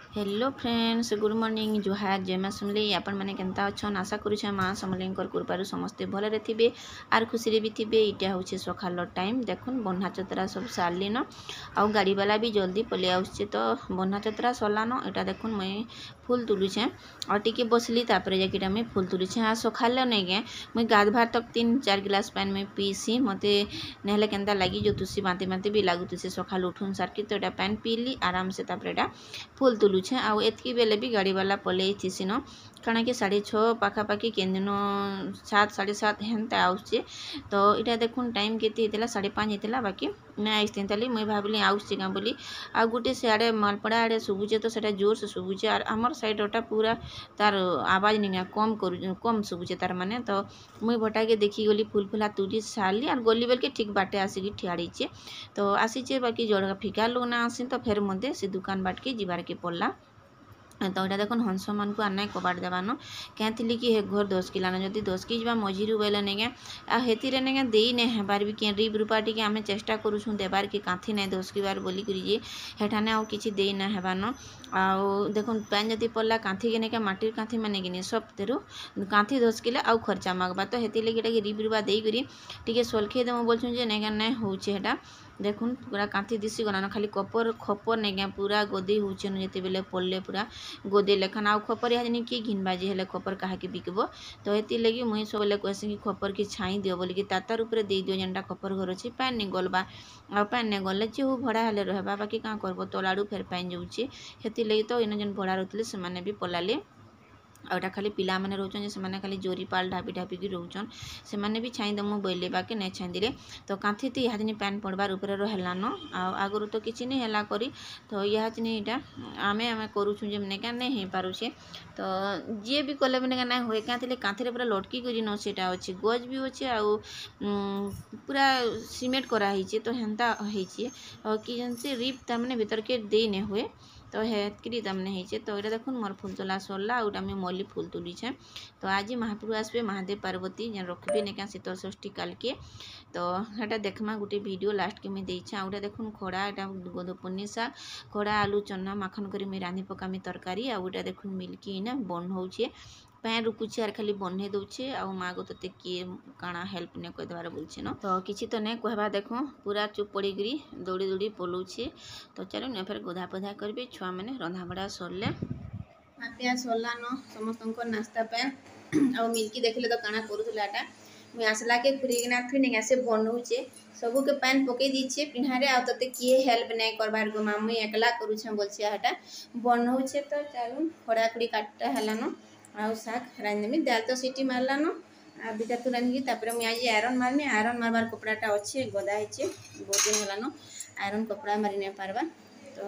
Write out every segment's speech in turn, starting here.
Hello friends, good morning, जुहार, जय माँ समलेई। आपण मैंने केनता अच्छन आशा करुछे माँ समलेई कृपारू समस्ते भलरे थिबे आर खुशी भी थिबे। इटा होचे सखाल टाइम। देखुन बन्हा चतरा सब सारलिन आउ गाड़ी वाला भी जल्दी पले आउछे। तो बन्हा चतरा सरलान। एटा देखुन मुई फूल तुलुछे और टिके बसली तापरे जाकिटा मुई फूल तुलुछे। आ सखाल नहीं के मुई गाधभार तक 3-4 गिलास पानी में पीसी। मते नहले केनता लगी जो तुसी बांती बांती भी लागुतुसे सखाल उठुन सारकी। तो एटा पानी पीली आराम से तापरे एटा फूल तुलुछे। आउ एतकी बेले भी गाड़ी वाला पलई थिसिन काଣା कि 6:30 पाखापाखि केन दिन 7 7:30 हेन्ता आउचे। तो इटा देखुन टाइम केते हेतला 5:30 हेतला। बाकी मैं आइस्तेन ताली मुई भाबली आउचे का बोली। आ गुटे सियाड़े मालपड़ा आड़े सुबुचे तो सेटा जोर से सुबुचे और हमर साइड ओटा पूरा तार आवाज निगा कम सुबुचे तार माने। तो मुई भटा के देखी गली फूल फुला तुली सारली और गली बेल के ठीक बाटे आसिकी ठियाड़ीचे। तो आसीचे बाकी जड़का फिका लोग ना आसी तो फेर मते से दुकान बाट के जिबार के पड़ला। तो यहाँ देखो हंस मान को आना कबाट देवान कहती कि हे घर 10 किलान जदि 10 की जा मझी बोले नहीं हेतिर नहीं दे नहीं बार भी क्या रिब रूपा टी आम चेष्टा करूँ देवार कि कांथी नहीं 10 की बार बोलिक हेठाने आउ कि दे ना हेबान। आउ देख पैन जदि पड़ला कांथी के नहीं माटिर कांथी मैंने कि सब तेरू कांथी 10 किले आउ खर्चा मागबा। तो हेती लगे रिब रूपा देकर टी सलखे देव बोलूँ नहीं होटा देखुन पूरा कांथी दिशी गलान खाली कपर खपर नहीं पूरा गदे होचे जिते बेले पड़ले पूरा गोदे लेखन आउ खपर यहाँ किए घिनबाजी हेले खपर क्या बिकब। तो ये लगी मुई सब कहसी कि खपर की छाई दियो बोलिकी तातार उपर दे दियो जेनटा खपर घर अच्छी पैन नहीं गलबा। आ पैन नहीं गले जे हो भड़ा हेले रहबा बाकी क्या करब तलाड़ू फेर पैन जाऊँचे। हेती लगी तो इन जेन भड़ा रोते से भी पलाले। आउटा खाली पिला माने रोचन से माने खाली जोरी पाल ढापी ढापी की रोचन से माने भी छाई दमु बोइले बाके नहीं छाई दिले। तो कांथी ती यहाँ पैन पड़बार ऊपर हेलान आगुरी तो किसी नहीं हेला करी। तो यहाँ यहाँ आमे आमे करूँ जमने क्या नहीं हो पारुछे। तो जी भी कले मैंने ना हुए क्या कांथी पूरा लटकी कर न सेटा अच्छे गज भी अच्छे आउ पूरा सीमेंट कराई तो हेन्ता कि रिप तमने भीतर के दे नहीं हुए। तो हेतकरी तमने होचे। तो ये देखुन मोर फूल तोला सरला आउटा मैं मल्ली फूल तुलीछे। तो आज महाप्रभु आसबे महादेव पार्वती जेन रखबे नहीं क्या शीतल षष्ठी काल के। तो हेटा देखमा गोटे वीडियो लास्ट के मुझे देछे। आउटा देखुन खड़ा एटा गोदपुनी शाग खड़ा आलू चना माखन करी मुई रांधि पकामी तरकारी आउटा देखुन मिल्की ना बन होचे पैन रुकुचे आर खाली बन्हे दौचे आ माँ गो ते किए काଣା हेल्प नहीं करदेवार बोलछे न। तो किसी तो नहीं कहवा देखो पूरा चुप पड़ीकरी दौड़ी दौड़ी पलौछे। तो चलो न फिर गोधा पधा करेंगे छुआ मैंने रंधा बड़ा सरले हाथिया सरला न समस्त नास्ता पैन आ मिल्की देखले तो काଣା करूलाटा मुई आसला के खुरीकिना थुई से बनौचे सबू के पैन पकई दीछे पिन्हारे आ ते किए हेल्प नहीं करबार गो माँ मुई एकला करूछे बोलछे हटा बनौचे। तो चलू खड़ा खुड़ी काटटा हेलान आउ शाग रांधदेमी दाल तो सीटी मारलान आ दुटा तो रांधिकी तापर मुई आज आयरन मारमी आयरन मारबार कपड़ाटा अच्छे गदा होचे बहुत दिन हेलान आयरन कपड़ा मारी नहीं पारबा। तो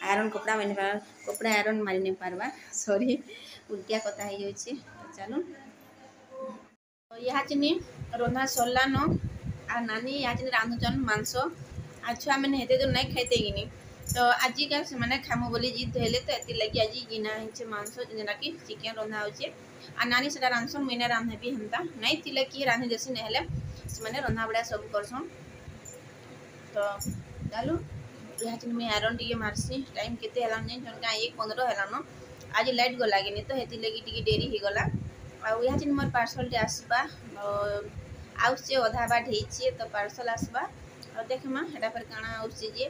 आयरन कपड़ा मारी पार कपड़ा आयरन मारी नहीं पारबा सॉरी उल्टिया कथा हो जाए। तो चलो यहाँ चिनी रंधा सरलान आ नानी यहाँ चिनी रांधुचन मांस आ छुआ मैंने हेते तो नहीं खाइते गिनी। तो आज का से खामु बोली जिद धरले तो ये लगी आज गिना है मांस जेना कि चिकेन रंधा होचे आ नानी से रांधसन मुझे रांधे भी हेन्ता नहीं थिले कि रांधि देसी नहीं से रंधा बड़ा सब करसन। तो चलो यहाँ मुझे आयरन टी मारसी टाइम केते हेलान नहीं जनका 1:15 हेलान आज लाइट गला कि तो हेती लगी टी डेरी हो गला। आउ यहाँ मोर पार्सल टे आसबा आउे अधा बाट होइए तो पार्सल आसबा और देखमा हेटा फिर काଣା आउे जे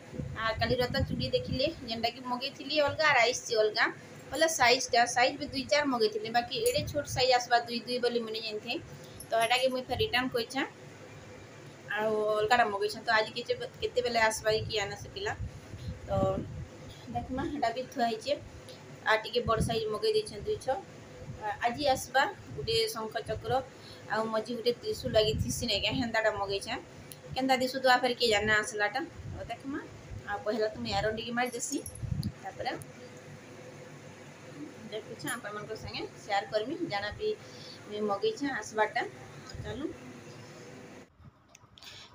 काली रता चूड़ी देखिले जेनटा कि मगेली अलग आर आइस अलग बोले साइजटा साइज भी 2-4 मगेली बाकी एडे छोट साइज आसबा 2-2 बोली मुझे जानते। तो हेटा कि मुई फिर रिटर्न करछे अलगाटा मगेछे। तो आज केते बेले आसबा कि आना सकिला। तो देखमा हेटा भी थुआइछे आ टिके बड़ साइज मगे देछे 200 आज आसबा गोटे शंख चक्र आ मझी गोटे त्रिशूल लगी थी नहीं क्या हेन्ताटा मगेछे केन्ता दिशु तो फिर किए जाना आसलाटा। तो देखमा आ पहला तो मुझे आयरन टी मार देसी तापर देखुछे आपण मन संगे शेयर करमी जाना भी मुझे मगेछे आसबाटा। चलो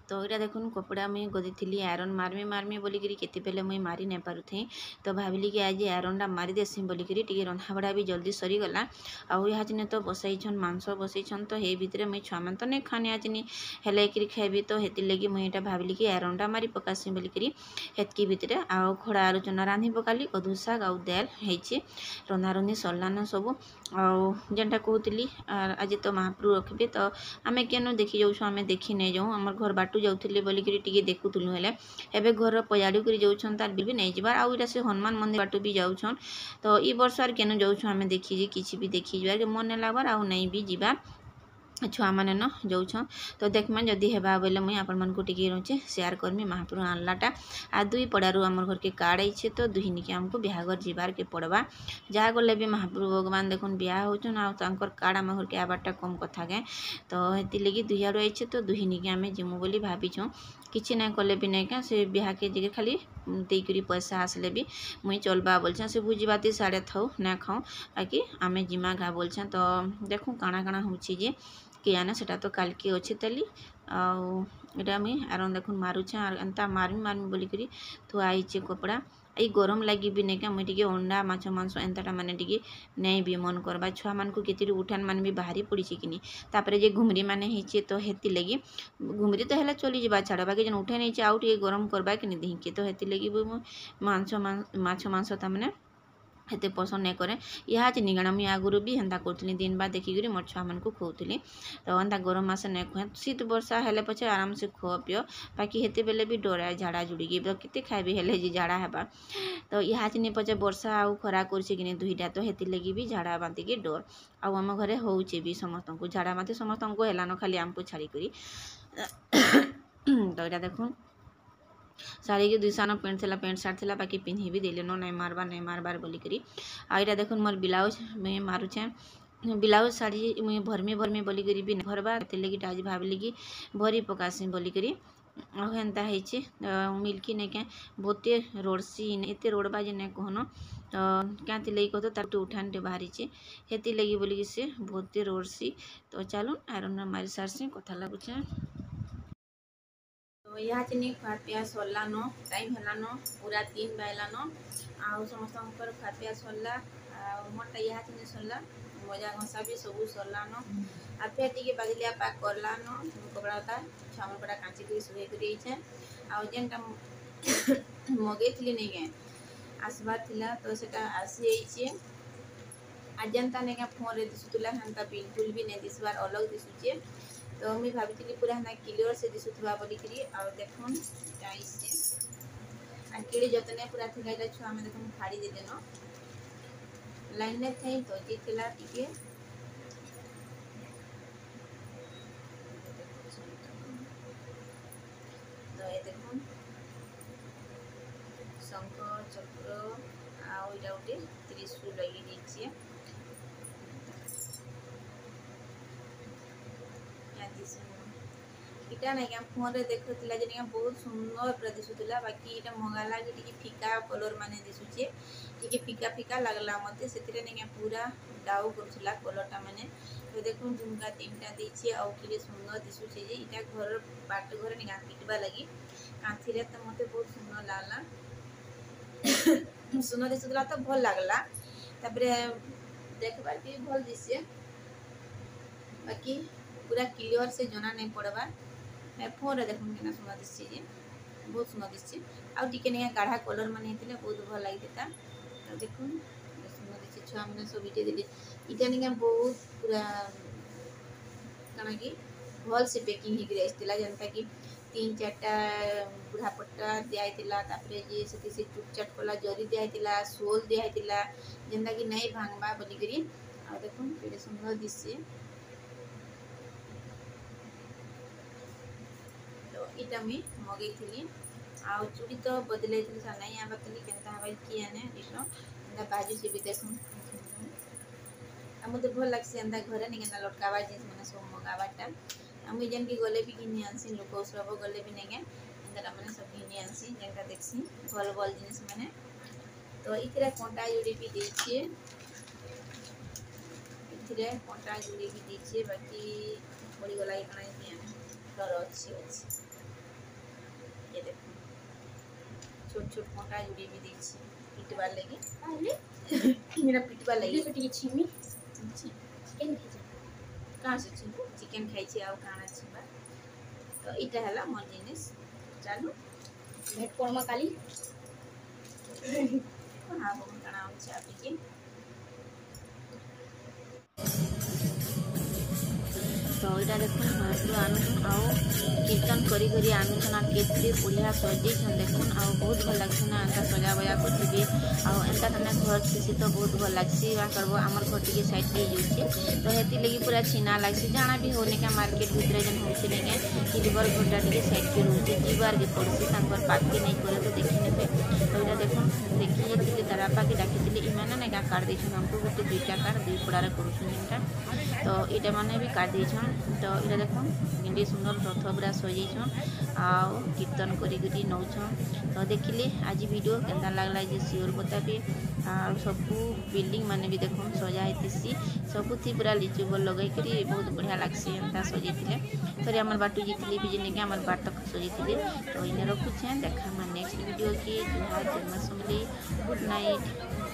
तो यहाँ देखुन कपड़ा मुई गदी थी आयरन मारमी मारमी बोलिकी केते बेले मुई मारी नहीं पारुथी तो भाविली कि आज आयरनटा मारी देसी बोलिकी टी रंधा बड़ा भी जल्दी सरीगला आउ यहाँ चिने तो बसईछन मांस बसईछन तो हे भितर मुई छुआ मैंने तो नहीं खाने आजनी हेले कि खाइबी तो हेतिर लगी मुई यहाँ भाविली कि आयरनटा मारी पकासी बोलिकी हेतकी भितर आउ खड़ा आलू चना रांधि पकाली कदू शाग आउ दाल होती रंधा रंधि सरलान सब आउ जेनटा कहूली आज तो महाप्रभु रखिए तो आम केन देखी जाऊँ आम देखी नहीं जाऊँ आम घर बाटू जाऊे बोलिकी टी देखुलु हेले एबे घर पजाड़ी कर जाऊन तार भी नहीं जबार आउ से हनुमान मंदिर बाटू भी जाऊन तो ई वर्ष आर केन जाऊँ आम देखी किसी भी देखी जबार मन नहीं लगवार आउ नहीं भी जीवार छुआ मैंने न जाऊँ तो देखमा जदि हेबा बोले मुई आपण मानकु टिके रोचे शेयर करमी महाप्रभु आनलाटा आ दुई पड़ारू आमर घर के कार्ड आइछे तो दुहिनी के आमको बिहाघर जीवार के पड़वा जहाँ गले भी महाप्रभु भगवान देखुन बिहा होचन आ तांकर कार्ड आम घर के आबारटा कम कथा के तो हेती लगी दुई आड़ू आइछे तो दुहिनी के आमे जिमु बोली भाविछुँ किछि ना कले भी नहीं क्या से बिहा के जगह खाली देकरी पैसा आसले भी मुई चलबा बोलछे से भोजी बाती साड़े थाऊ ना खाऊँ बाकी आमे जिमा घा बोलछे तो देखूँ काଣା काଣା होछि जे कियाना सेटा तो काल के अच्छे ताली आटा मुई आरन देखुन मारुछे आर एंता मारमी मारमी बोलिकी थुआइछे कपड़ा ई गरम लगी भी नहीं क्या मुझे टे अंडा माछ मांस एंताटा मैंने टे नहीं भी मन करवा छुआ मान को केते उठान मान भी बाहरी पड़ी कि तापर जे घुमरी माने होचे तो हेती लगी घुमरी तो हेला चली जा छाड़ बाकी जन उठे नहीं आउ टे गरम करवा कि नहीं देखे तो हेती लगी मांस माछ मांस तामने हेते पसंद नहीं करे यहाँ निगाण मुझे आगुरी भी हेन्ता करी दिन बाद देखिकी मोर छुआ मान खुली तो एंता गरम मास नहीं खुए शीत वर्षा हेले पचे आराम से खुआ पियो बाकी हेते बेले भी डरा झाड़ा जुड़ी तो केते खाइबे हेले जे झाड़ा हेबा तो यहाँ नहीं पचे वर्षा आउ खरा कर दुईटा तो हेती लगी भी झाड़ा बांती के डर आउ आम घरे होचे भी समस्त को झाड़ा बांती समस्त को हेलान खाली आमको छाड़ी तो यहाँ देखुन साड़ी के 200 पेंट थी पेंट सार्ट थी बाकी पिन्ही भी देले नहीं मारबार बोलिकी आईटा देखुन मोर ब्लाउज मुझे मारुचे ब्लाउज शाड़ी मुझे भरमी बोलिकी भी भरवा लगी आज भाविली कि भरी पकासी बोलिकी हेन्ता होइछे मिल्की नहीं क्या बहुते रोडसी एते रोडबा जे नहीं कहन तो क्या लगी कह तार तो उठान टे बाहरी हेती लगी बोलिकी से बहुते रोडसी तो चलून आयरन मारी सारसी कथा लगुचे तो यहाँ चिनी खुआ पिया सरलान टाइम हेलान पूरा 3 बजलान आउ समस्त खुआ पिया सरला मोरटा यहाँ चिनी सरला मजा घसा भी सब सरलान आ फिर टी बाजिलिया पाक करलान कपड़ा था छुआ कपड़ा कांची कर सुखे कर आउ जेनटा मगे थी नहीं के आसबार थिला तो सेटा आसी आज जेनता नहीं फोन रे दिशुला हेन्ता बिल्कुल भी नहीं दिसबार अलग दिशुचे तो मुझे भाभी पूरा ना क्लियर से दिशुवा बोलिकी और देखुन आ किड़ी जतने पूरा थी छुआ में देखुन फाड़ी दे देन लाइन में थी तो जी थिला टिके तो ये देखुन शंख चक्र आउ इटा गोटे त्रिशूल लगी दीजिए इटा नहीं क्या फोन रे देखुला जे नहीं बहुत सुंदर पूरा दिशुला बाकी इटा मंगाला कि टी फिका कलर माने दिशुचे टी फिका फिका लगला मत से नहीं पूरा डाउ करुला कलरटा मैंने तो देखो झुमका 3टा देछे आउ कि सुंदर दिशुचे जे इटा घर बाट घर नहीं पिटवा लगी कांथी तो मत बहुत सुंदर लगला सुंदर दिशुला तो भल लगला तापरे देखबार भी भल दिशे बाकी पूरा क्लियर से जना नहीं पड़वा फोन देखुन के सुंदर दिशे जे बहुत सुंदर दिशे आउ टिके नहीं गाढ़ा कलर माने हेतिले बहुत भल लगी था तो देखुन सुंदर दिशे छुआ मैंने सब इटे देले इटा नहीं बहुत पूरा कना कि भल से पैकिंग ही आसला जनता कि 3-4टा बुढ़ा पट्टा दिया तापरे जे से चुपचाट कला जरी दिया सोल दिया जेनता कि नहीं भांगबा बोलिकी आ देखुन केते सुंदर दिशे इटा मुई मगे थी आउ चूड़ी तो बदले नहीं आबाती केन्ता हवा किए आने डिटो बाजू से भी देखुन मत भल लगे एंता घरे नहीं केन्ता लटकावा जिनिस मैंने सब मगाबाटा मुझे जेन की गले भी घिनी आनसी लोक उत्सव गले भी नहीं एंता मैंने सब घिनी आनसी जेनटा देखसी भल भल जिनिस मैंने तो इथिरे कंटा जोड़ी भी देछे इथिरे कंटा जोड़ी भी देछे बाकी पड़ी गला कणा डर अच्छी ये देखो छोट छोट कंटा जुड़ी भी देछि पिटबार लगी मेरा पिटबार लगी ଟିକେ छिमी चिकेन खाइछि कहाँ से छिबू चिकेन खाइछि आ काना छिबा तो इटा हला मोर जिनिस चालू भेट परमा काली हाँ हम काना होछि आपके तो यहाँ देखो महत्व आनुन आउ कीर्तन करी करी आनुन आ केते बढ़िया सजेछन देखुन आ बहुत भल लागछ ना एंता सजा बजा करथिबे आ एंता तने घर से तो बहुत भल लागछि बा करबो हमर घर के साइड पे यूजे तो हेती लगी पूरा छीना लागछि जाना भी होने का मार्केट भीतर जन होछि लेके सिल्वर घोटा के साइड पे रहछि जीवार के पड़छि तांकर पार्टी नहीं करे तो देखि नेबे तो यहाँ देखो देखि जेतिले तारा पाके डाकितिले इमाना ने का काट देछन हमको गोटे दुईटा कार्ड दुई पड़ारे करूछन इनटा तो इटा माने भी काट देछन तो यहाँ देख केंदे सुंदर रथ पूरा सजेछन आउ कीर्तन करी करी नौछन तो देखिले आज वीडियो केंदा लागला जे सियोर बताबे आ सब बिल्डिंग माने भी देखो सजा हेतिसी सबुथी पूरा लिचु बल लगाई करी बहुत बढ़िया लागसी एंता सजेतिले थोड़ी हमर बाटू जितली भी जिने के हमर बाट तक सजेतिले तो इने रखुछे देखा हम नेक्स्ट वीडियो के जुहार जन्माष्टमी गुड नाइट।